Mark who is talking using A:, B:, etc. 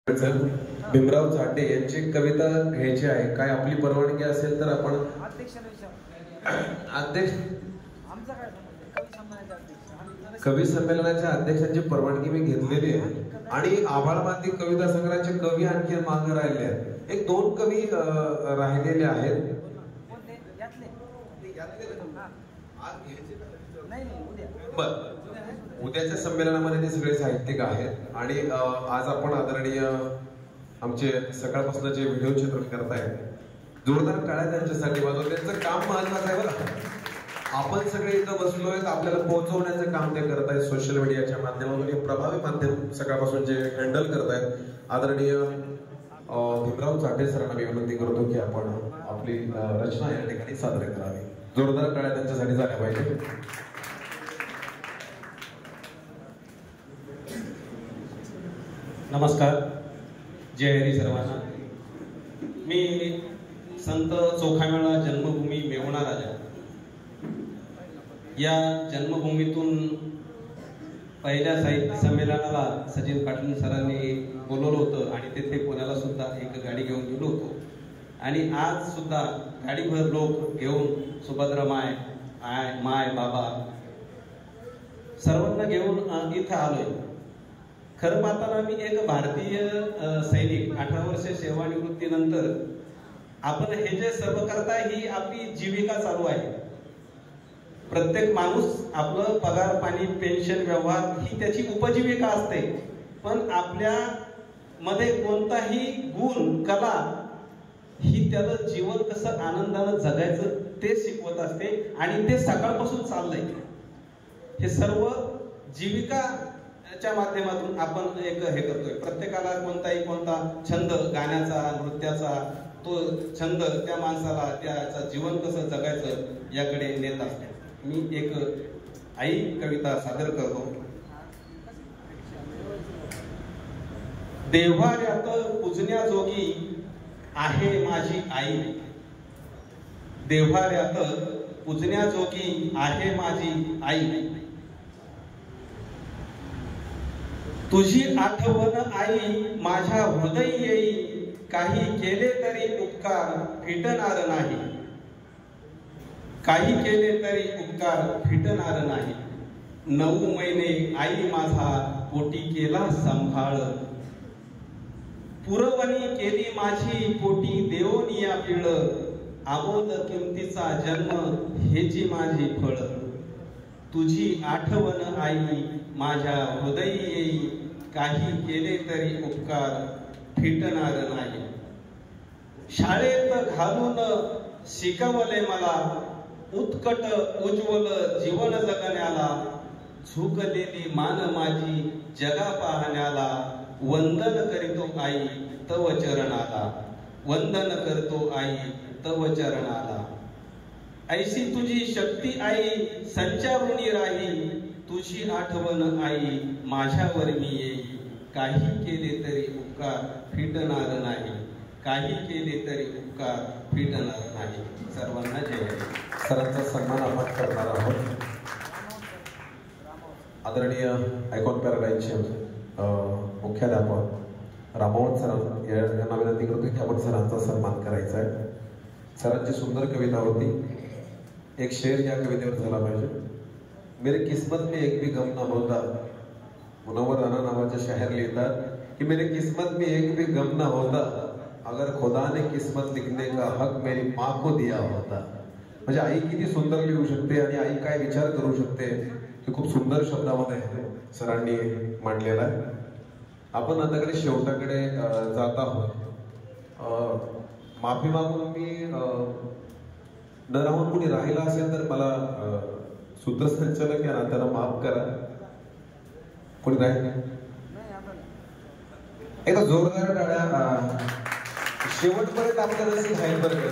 A: भीमराव चाटे यांची कविता घ्यायची आहे. काय आपली परवानगी असेल तर आपण अध्यक्ष कवी संमेलनाच्या अध्यक्षांची परवानगी मी घेतलेली आहे आणि आभाळमाती कविता संग्रहाचे कवी आणखी मागे राहिले आहेत. एक दोन कवी राहिलेले आहेत. उद्याच्या संमेलनामध्ये ते सगळे साहित्यिक आहेत आणि आज आपण आदरणीय आमचे सकाळपासून जे व्हिडिओ चित्रण करतायत जोरदार टाळ्या त्यांच्यासाठी वाजव. त्यांचं काम महत्वाचं आहे बरं. आपण सगळे इथं बसलोय आपल्याला पोहोचवण्याचं काम ते करत आहेत. सोशल मीडियाच्या माध्यमातून हे प्रभावी माध्यम सकाळपासून जे हँडल करतायत आदरणीय भीमराव चाटे सरांना मी विनंती करतो की आपण आपली रचना या ठिकाणी सादर करावी. जोरदार टाळ्या त्यांच्यासाठी झाल्या पाहिजे.
B: नमस्कार, जय हरी सर्वांना. मी संत चोखामेळा जन्मभूमी मेहुणा राजा या जन्मभूमीतून पहिल्या साहित्य संमेलनाला सचिन पाटील सरांनी बोलवलं होतं आणि तेथे पुण्याला सुद्धा एक गाडी घेऊन गेलो होतो आणि आज सुद्धा गाडीभर लोक घेऊन सुभद्रा माय बाबा सर्वांना घेऊन इथं आलोय. खरं पाहताना मी एक भारतीय सैनिक 18 वर्ष सेवानिवृत्तीनंतर आपण हे जे सर्व करताय ही आपली जीविका चालू आहे. प्रत्येक माणूस आपलं पगार पाणी पेन्शन व्यवहार ही त्याची उपजीविका असते, पण आपल्या मध्ये कोणताही गुण कला ही त्याचं जीवन कसं आनंदानं जगायचं ते शिकवत असते आणि ते सकाळपासून चाललंय. हे सर्व जीविका च्या माध्यमातून आपण एक हे करतोय. प्रत्येकाला कोणता छंद गाण्याचा नृत्याचा तो छंद त्या माणसाला त्याचं जीवन कसं जगायचं याकडे नेत असते. मी एक आई कविता सादर करतो. देव्हाऱ्यात पूजण्याजोगी आहे माझी आई. देव्हाऱ्यात पूजण्याजोगी आहे माझी आई. तुझी आठवण आई माझ्या हृदय येई. काही केले तरी उपकार फिटणार नाही. काही केले तरी उपकार फिटणार नाही. 9 महिने आई माझा पोटी केला सांभाळ. पुरवणी केली माझी पोटी देवनिया पिळ. अबोध किमतीचा जन्म हेची माझी फळ. तुझी आठवण आई माझ्या हृदय येई. काही केले तरी उपकार फिटणार नाही. शाळेत घालून शिकवले मला उत्कट उज्ज्वल जीवन जगण्याला. झुकलेली मान माझी जगा पाहण्याला. वंदन करीतो आई तव चरणाला. वंदन करतो आई तव चरणाला. ऐशी तुझी शक्ती आई संचारुणी राही. तुझी आठवण आई माझ्यावर मी येई. काही केले तरी उपकार फिटणार नाही. काही केले तरी उपकार फिटणार नाही. सर्वांना जय.
A: सरांचा सन्मान आपण करणार आहोत. आदरणीय आयकॉन पॅराडाईजचे मुख्याध्यापक रामोहन सर यांना विनंती करतो की आपण सरांचा सन्मान करायचा आहे. सरांची सुंदर कविता होती. एक शेर या कवितेवर झाला पाहिजे. मेरे किस्मत में एक भी गम ना होता. मुनव्वर राणा नावाचे शायर लिहितात की मेरे किस्मत में एक भी गम ना होता. अगर खुदा ने किस्मत लिखने का हक मेरी माँ को दिया होता. म्हणजे आई किती सुंदर लिहू शकते आणि आई काय विचार करू शकते हे खूप सुंदर शब्दामध्ये सरांनी मांडलेला आहे. आपण आता शेवटाकडे जात आहोत. माफी मागून मी न राहून कुणी राहिला असेल तर मला सूत्रसंचालक या नात्याला माफ करा. कोणी राहील एकदा जोरदार टाळ्या. शेवटपर्यंत आपल्याला राहील बरं का.